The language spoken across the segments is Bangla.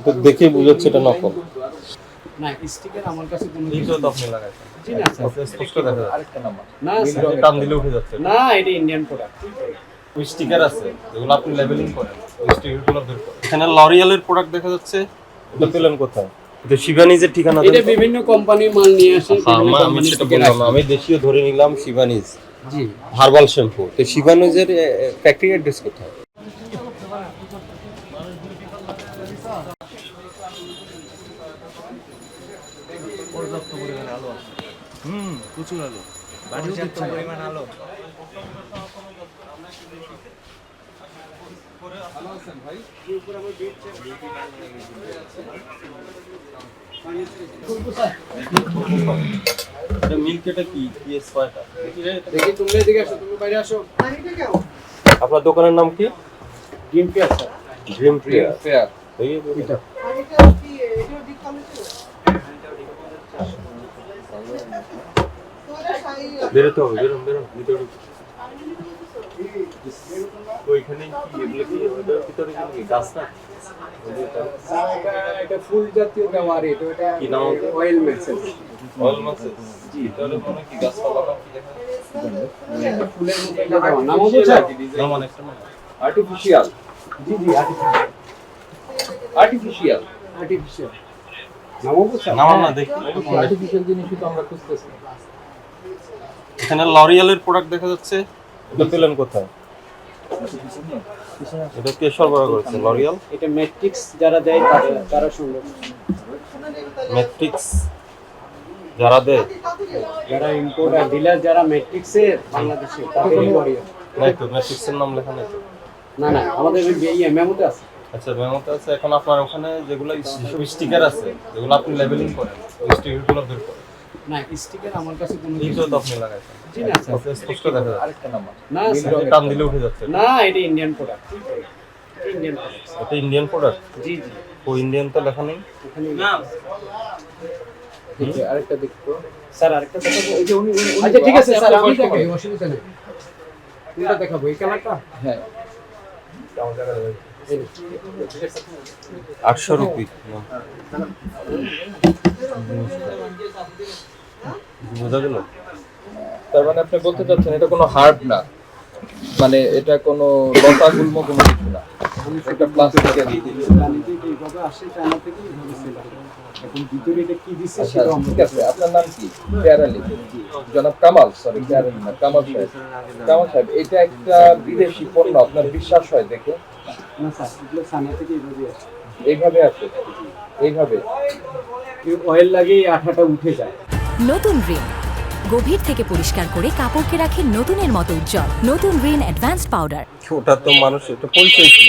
তো দেখে বুঝাচ্ছে এটা নকল। না স্টিকার আমার কাছে কোনো এইটাও তো আপনি লাগাইছেন। জি না স্যার, স্পষ্ট দেখা যাচ্ছে। আরেকটা নাম্বার না নীল স্যার, রঙের টান দিলে উঠে যাচ্ছে। না এটা ইন্ডিয়ান প্রোডাক্ট। ওই স্টিকার আছে যেগুলো আপনি লেবেলিং করেন, ওই স্টিকারগুলো বের করেন। এখানে লরিয়ালের প্রোডাক্ট দেখা যাচ্ছে। এটা পেলেন কোথায়? এটা শিবানিজের ঠিকানা দেন। এটা বিভিন্ন কোম্পানির মাল নিয়ে আসে, বিভিন্ন আমি কোম্পানি সেটা থেকে বললাম, রাখে। আমি দেশীয় ধরে নিলাম শিবানিজ জি হার্বাল শ্যাম্পু। তো শিবানিজের ফ্যাক্টরি অ্যাড্রেস কোথায়? পর্যাপ্ত পরিমাণ আলো আছে। প্রচুর আলো, পর্যাপ্ত পরিমাণ আলো। এটা মিল্ক এটা কি পিএস কয়টা? দেখি তুমি এদিকে আসো, তুমি বাইরে আসো। আপনার দোকানের নাম কি? ডিম পেঁয়াজ স্যার। Dream fair. ফেয়ার এটা বেরোতে হবে, বেরোন বেরোন ভিতরে। ওইখানে কি এগুলো কি ওটার ভিতরে কি গাছ না? এটা ফুল জাতীয় দেওয়া, আর এটা কি নাম? Oil message. Oil massage. জি, তাহলে মনে কি গাছ পালা কি দেখা যাচ্ছে? ফুলের মধ্যে এটা দেওয়া, নামও বোঝা? নাম অনেকটা না। আর্টিফিশিয়াল। জি জি আর্টিফিশিয়াল। আর্টিফিশিয়াল আর্টিফিশিয়াল নামও বোঝা? নাম না দেখি। আর্টিফিশিয়াল জিনিসই তো আমরা খুঁজতেছি। এখানে লরিয়ালের প্রোডাক্ট দেখা যাচ্ছে। এটা পেলেন কোথায়? এটা কে সরবরাহ করেছে? লরিয়াল এটা ম্যাট্রিক্স যারা দেয় তারা সুন্দর, ম্যাট্রিক্স যারা দেয়। যারা ইম্পোর্ট আর ডিলার যারা ম্যাট্রিক্সের বাংলাদেশে তাদেরই করে। নাই তো, ম্যাট্রিক্সের নাম লেখা নেই তো। না না আমাদের মেমোতে আছে। আচ্ছা, মেমোতে আছে। এখন আপনার ওখানে যেগুলো যেসব স্টিকার আছে যেগুলো আপনি লেবেলিং করেন, ওই স্টিকারগুলো বের করেন। না স্টিকার আমার কাছে কোনো এইটাও তো আপনি লাগাইছেন। জি না স্যার, স্পষ্ট দেখা যাচ্ছে। আরেকটা নাম্বার না নীল স্যার, রঙের টান দিলে উঠে যাচ্ছে। না এটা ইন্ডিয়ান প্রোডাক্ট। ইন্ডিয়ান প্রোডাক্ট এটা ইন্ডিয়ান প্রোডাক্ট। জি জি ও ইন্ডিয়ান তো লেখা নেই। এখানে আরেকটা দেখতো। স্যার আরেকটা দেখাবো। এই যে উনি আচ্ছা ঠিক আছে স্যার, আমি বয়স্ক দেখাই, মানুষ। অসুবিধা নেই। কোনটা দেখাবো, এই কালারটা? হ্যাঁ 800 রুপি। বোঝা গেল? তার মানে আপনি বলতে চাচ্ছেন এটা কোনো হার্ড না, মানে এটা কোনো লতা গুল্ম কোনো কিছু না, এটা প্লাস্টিকের। জানিতে এইভাবে আসে চায়না থেকে, এইভাবে সেল হয়। এখন ভিতরে এটা কি দিচ্ছে আচ্ছা সেটা আমরা ঠিক আছে, আপনার নাম কি? পেয়ার আলী। জনাব কামাল, সরি পেয়ার আলী না, কামাল সাহেব। কামাল সাহেব, এটা একটা বিদেশি পণ্য, আপনার বিশ্বাস হয় দেখে? না স্যার, এগুলো চায়না থেকে এইভাবে আসে। এইভাবে আসে, এইভাবে। অয়েল লাগে এই আঠাটা উঠে যায়। নতুন রিন গভীর থেকে পরিষ্কার করে কাপড়কে রাখে নতুনের মতো উজ্জ্বল। নতুন রিন অ্যাডভান্সড পাউডার। ওটা তো মানুষ এটা পরিচয় ছিল।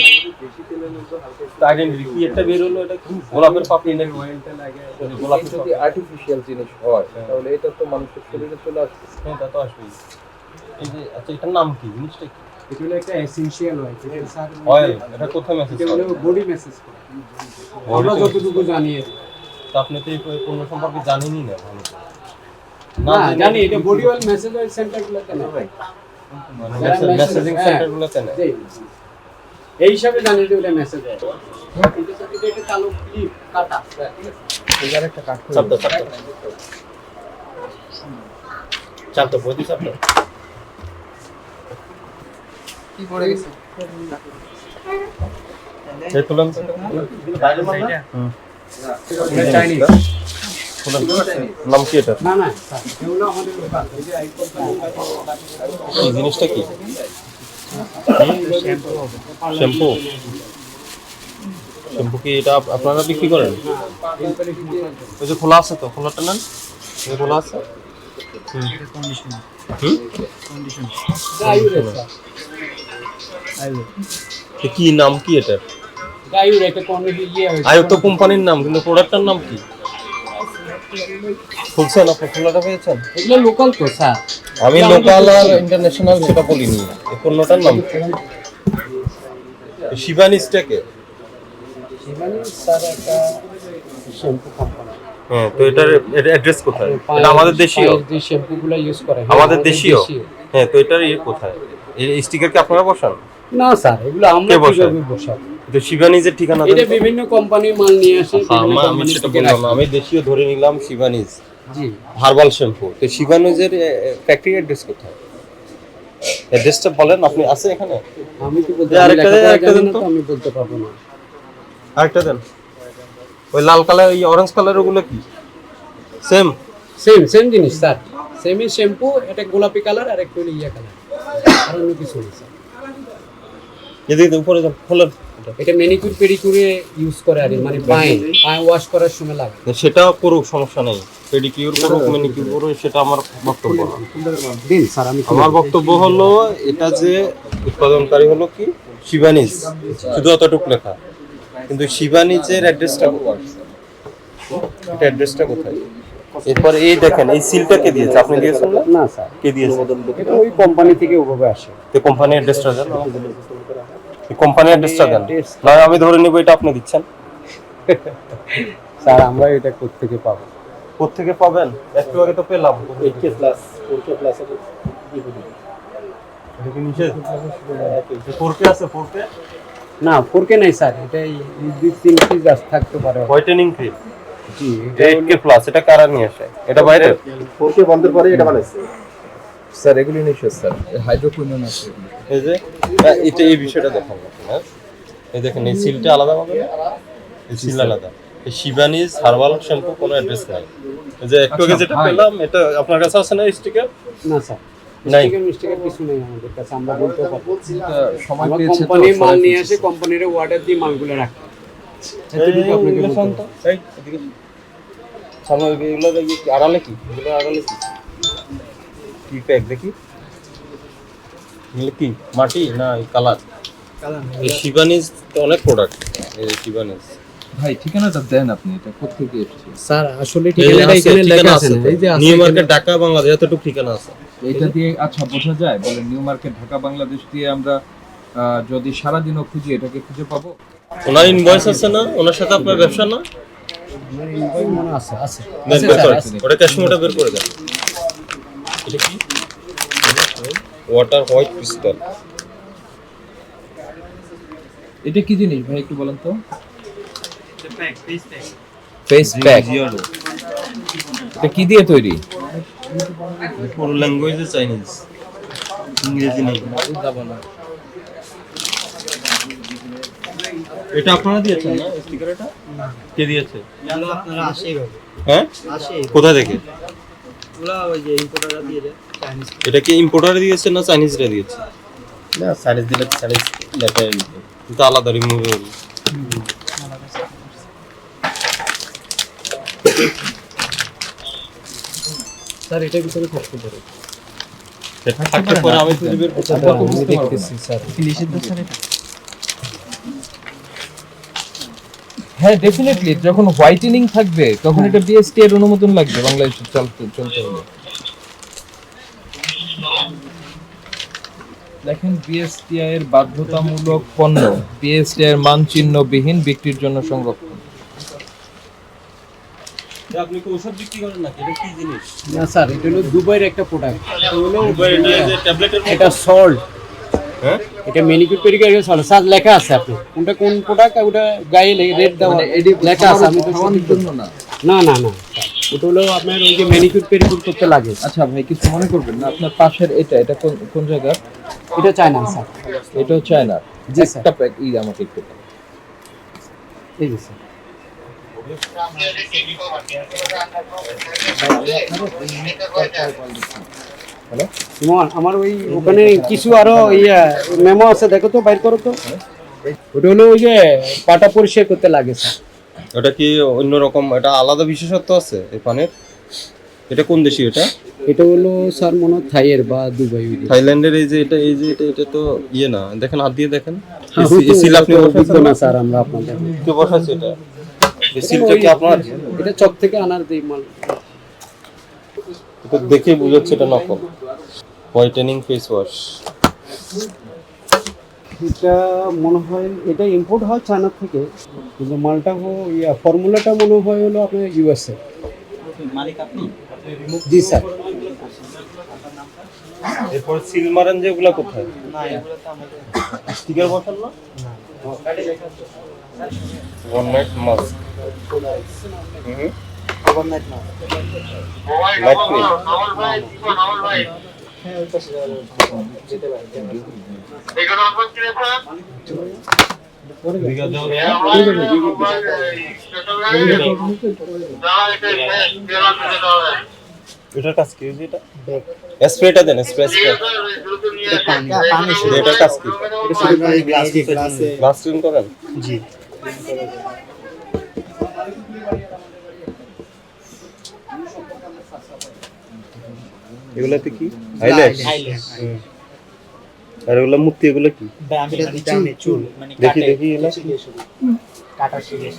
আইডেন্টিটি কি একটা বের হলো, এটা কি গোলাপের পাপড়ি নাকি? অয়েলটা লাগে। গোলাপের যদি পাপড়ি। আর্টিফিশিয়াল জিনিস হয় তাহলে এটা তো মানুষের শরীরে চলে আসছে। হ্যাঁ, তা তো আসবেই। এই যে আচ্ছা, এটার নাম কি? জিনিসটা কি? এটা হলো একটা এসেনশিয়াল অয়েল। এটা স্যার অয়েল। এটা কোথায় মেসেজ এটা হলো করে? বডি মেসেজ করে। আমরা যতটুকু জানি আর কি। তো আপনি তো এই পণ্য সম্পর্কে জানেনই না ভালো করে। না জেনে জানি, কি এটা করবেন? বডি অয়েল মেসেজ অয়েল সেন্টারগুলোতে না ভাই। মানে যারা মেসেজিং হ্যাঁ। সেন্টারগুলোতে না। জি। এই হিসাবে জানি যে ওটা মেসেজ হয়। এটা একটা কালো ক্লিপ কাটা। এটার একটা কাট করে শব্দ চাপটা বডি চাপটা কি পড়ে গেছে? এই তুলেন তো। হুম। এটা চাইনিজ। তুলেন। নাম কি এটা? না না স্যার, এগুলো আমাদের লোকাল। এই যে আইকন এই জিনিসটা কি? শ্যাম্পু। শ্যাম্পু কি এটা আপনারা বিক্রি করেন? ওই যে খোলা আছে তো, খোলাটা নেন। এই খোলা আছে। হুম। হুম? গায়ুরের স্যার। গায়ুর। তো কি নাম কি এটা? গায়ুর একটা কোয়ান্টিটি ইয়ে হয়েছে। আয়ো তো কোম্পানির নাম, কিন্তু প্রোডাক্টটার নাম কি? খুলছেন আপনি? খোলাটা পেয়েছেন? এগুলো লোকাল তো স্যার। আমি লোকাল আর ইন্টারন্যাশনাল সেটা বলিনি। এই পণ্যটার নাম কি? শিবানিসটাকে। শিবানী স্যার একটা শ্যাম্পু কোম্পানি। হ্যাঁ, তো এটার অ্যাড্রেস কোথায়? এটা আমাদের দেশীয়। যে শ্যাম্পুগুলো ইউজ করে। হ্যাঁ, আমাদের দেশীয়। হ্যাঁ, তো এটার কোথায়? এই স্টিকার কি আপনারা বসান? না স্যার, এগুলো আমরা কে বসায়? কিভাবে বসাবো? তো শিবানিজের ঠিকানা এটা বিভিন্ন কোম্পানির মাল নিয়ে আসে, হ্যাঁ বিভিন্ন আমি কোম্পানি সেটা থেকে বললাম না, রাখে। আমি দেশীয় ধরে নিলাম শিবানিজ জি, হার্বাল শ্যাম্পু। তো শিবানিজের ফ্যাক্টরি অ্যাড্রেস কোথায়? অ্যাড্রেসটা বলেন আপনি, আছে এখানে? আমি কি বলতে আরেকটা লেখাপড়া আরেকটা জানি দেন না তো। তো আমি বলতে পারবো না। আরেকটা দেন। ওই লাল কালার, এই অরেঞ্জ কালার, ওগুলো কি সেম? সেম জিনিস স্যার, সেমই শ্যাম্পু, এটা গোলাপি কালার আর একটা হলো ইয়া কালার, আর অন্য কিছু নেই স্যার। এদিকে উপরে যান, খোলেন এটা। এটা ম্যানিকিউর পেডিকিউরে ইউজ করে আর কি, মানে পায়ে ওয়াশ করার সময় লাগে। সেটা করুক, সমস্যা নেই। পেডিকিউর করুক, ম্যানিকিউর করুক, সেটা আমার বক্তব্য না। দিন স্যার, আমি আমার বক্তব্য হলো এটা যে উৎপাদনকারী হলো কি শিবানিজ, শুধু অতটুকু লেখা, কিন্তু শিবানিজের অ্যাড্রেসটা কোথায়? এটা অ্যাড্রেসটা কোথায়? এরপর এই দেখেন, এই সিলটা কে দিয়েছে? আপনি দিয়েছেন না? না স্যার, কে দিয়েছে? এটা ওই কোম্পানি থেকে ওভাবে আসে। তো কোম্পানির অ্যাড্রেসটা দেন, কোম্পানির অ্যাড্রেসটা দেন, না আমি ধরে নিব এটা আপনি দিচ্ছেন। স্যার আমরা এটা কোত্থেকে পাবো? কোত্থেকে পাবেন? একটু আগে তো পেলাম। এটা কি নিষেধ? 4K আছে, 4K না 4K নাই স্যার, এটা এই 2-3 পিস থাকতে পারে। হোয়াইটেনিং ক্রিম জি, 8K প্লাস। এটা কারা নিয়ে আসে? এটা বাইরে? 4K বন্ধের পরে এটা বানাইছে স্যার, এগুলি নিশ্চয় স্যার হাইড্রোকুইনোন আছে। এই যে এটা, এই বিষয়টা দেখান না, হ্যাঁ? এই দেখেন, এই সিলটা আলাদা পাবেন, এই সিল আলাদা। এই শিবানিজ হার্বাল শ্যাম্পু কোনো অ্যাড্রেস নাই। এই যে একটু আগে যেটা পেলাম, এটা আপনার কাছে আছে না স্টিকার? না স্যার, নাই। মিস্টেকের কিছু নেই আমাদের কাছে, আমরা বলতে পারবো। সময় আমরা পেয়েছে তো কোম্পানির মাল নিয়ে আসে, কোম্পানির অর্ডার দিয়ে মালগুলো রাখি। এতটুকু আপনাকে বলতে হবে। এই এদিকে সামনে এগুলো দেখি, আড়ালে কি? এগুলো আড়ালে কি? কি প্যাক দেখি? এগুলো কি মাটি না কালার? এই শিবানিজ তো অনেক প্রোডাক্ট। এই শিবানিজ ভাই ঠিকানাটা দেন আপনি, এটা কোত্থেকে এসেছে? স্যার আসলে ঠিকানাটা এখানে লেখা আছে না, এই যে আছে নিউ এখানে। মার্কেট ঢাকা বাংলাদেশ, এতটুকু ঠিকানা আছে। এটা দিয়ে আচ্ছা বোঝা যায়? বলেন নিউ মার্কেট ঢাকা বাংলাদেশ দিয়ে আমরা যদি সারাদিনও খুঁজি এটাকে খুঁজে পাবো? ওনার ইনভয়েস আছে না? ওনার সাথে আপনার ব্যবসা না? আমার ইনভয়েস মনে আছে, আছে। বের আছে বের স্যার, করেন। আছে। ওটা ক্যাশ মেমোটা বের করে দেন। এটা কি? Water white crystal. এটা কি জিনিস ভাই একটু বলেন তো? Face pack. এটা কি দিয়ে তৈরি? পুরো ল্যাঙ্গুয়েজে চাইনিজ, ইংরেজি নেই। এটা আপনারা দিয়েছেন না স্টিকার? এটা কে দিয়েছে? আপনারা আসে এইভাবে হ্যাঁ, আসে কোথা থেকে? ওরা ওই যে ইম্পোর্টাররা দিয়ে দেয় চাইনিজ। এটা কি ইম্পোর্টার দিয়েছে না চাইনিজরা দিয়েছে? না, চাইনিজ দিলে চাইনিজ লেখাই কিন্তু আলাদা রিমুভেবল। স্যার এটার ভিতরে থাকতে পারে। থাকতে পরে আমি খুঁজে বের করতে এটা পারবো। আমি দেখতেছি স্যার। হ্যাঁ ডেফিনেটলি, যখন হোয়াইটেনিং থাকবে তখন এটা বিএসটি এর অনুমোদন লাগবে বাংলাদেশে চলতে হলে। দেখেন বিএসটিআই এর বাধ্যতামূলক পণ্য, বিএসটিআই এর মানচিহ্নবিহীন বিক্রির জন্য সংরক্ষণ। আপনি কি ওষুধ বিক্রি করেন নাকি? এটা কি জিনিস? না স্যার, এটা হলো দুবাইয়ের একটা প্রোডাক্ট। এটা হলো এটা যে ট্যাবলেটের এটা সল্ট, হ্যাঁ, এটা মেনিকিউর পেডিকিউর সল্ট। স্যার লেখা আছে, আপনি কোনটা কোন প্রোডাক্ট ওটা গায়ে রেড দেওয়া লেখা আছে। আমি তো খাওয়ানোর জন্য না। না না না, ওটা হলো আপনার ওই যে মেনিকিউর পেডিকিউর করতে লাগে। আচ্ছা ভাই কিছু মনে করবেন না, আপনার পাশের এটা কোন কোন জায়গা? এটা চায় না স্যার। এটাও চায়না। জি স্যার। একটা প্যাক আমাকে একটু দেন। এই যে স্যার, হ্যালো সুমন, আমার ওই ওখানে কিছু আরো ইয়া মেমো আছে, দেখো তো, বাইর করো তো। ওটা হলো ওই যে পাটা পরিষ্কার করতে লাগে স্যার। ওটা কি অন্যরকম? এটা আলাদা বিশেষত্ব আছে এই পানের? এটা কোন দেশি? এটা এটা হলো স্যার মনে হয় থাইয়ের বা দুবাই। থাইল্যান্ডের। এই যে এটা, এই যে এটা তো ইয়ে না, দেখেন হাত দিয়ে দেখেন। হ্যাঁ, এই সিল আপনি বসাচ্ছেন না না? স্যার, আমরা আপনাদের কে বসাচ্ছে এটা? এই সিলটা কি আপনার? এটা চক থেকে আনার দেই মাল। এটা দেখে বুঝাচ্ছে এটা নকল। Whitening face wash. এটা মনে হয় এটা ইম্পোর্ট হয় চায়না থেকে, কিন্তু মালটা ফর্মুলাটা মনে হয় হলো আপনার ইউএসএ। মালিক আপনি? জি স্যার। এরপর সিল মারেন যেগুলো কোথায়? না এগুলো তো আমাদের স্টিকার বসান না? ওয়ান নাইট মাস্ক ওভারনাইট না লাইট ক্রিম হ্যাঁ ওই পাশে যেতে পারে এটার কাজ কি এটা স্প্রেটা দেন স্প্রে পানি এটার কাজ কি গ্লাসে গ্লাস ক্লিন করেন জি এগুলাতে কি হাইলাইট আর এগুলা মুক্তি এগুলা কি আমি এটা দিচ্ছি চুল মানে দেখি দেখি এগুলা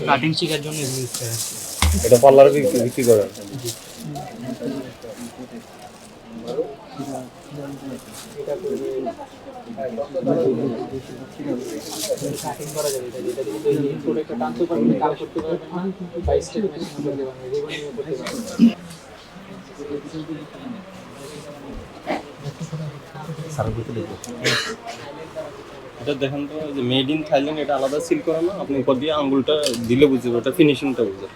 কাটিং শিখার জন্য ইউজ করা এটা পার্লারে বিক্রি করেন কাটিং করা যাবে এটা যেটা দিয়ে এই ইনপুট একটা ট্রান্সফার করতে কাজ করতে পারবেন না বাই স্টেপ মেশিন করতে পারবেন রিবনিং করতে পারবেন এটা দেখেন তো যে মেড ইন থাইল্যান্ড এটা আলাদা সিল করা না আপনি উপর দিয়ে আঙ্গুলটা দিলে বুঝতে পারবেন এটা ফিনিশিংটা বুঝতে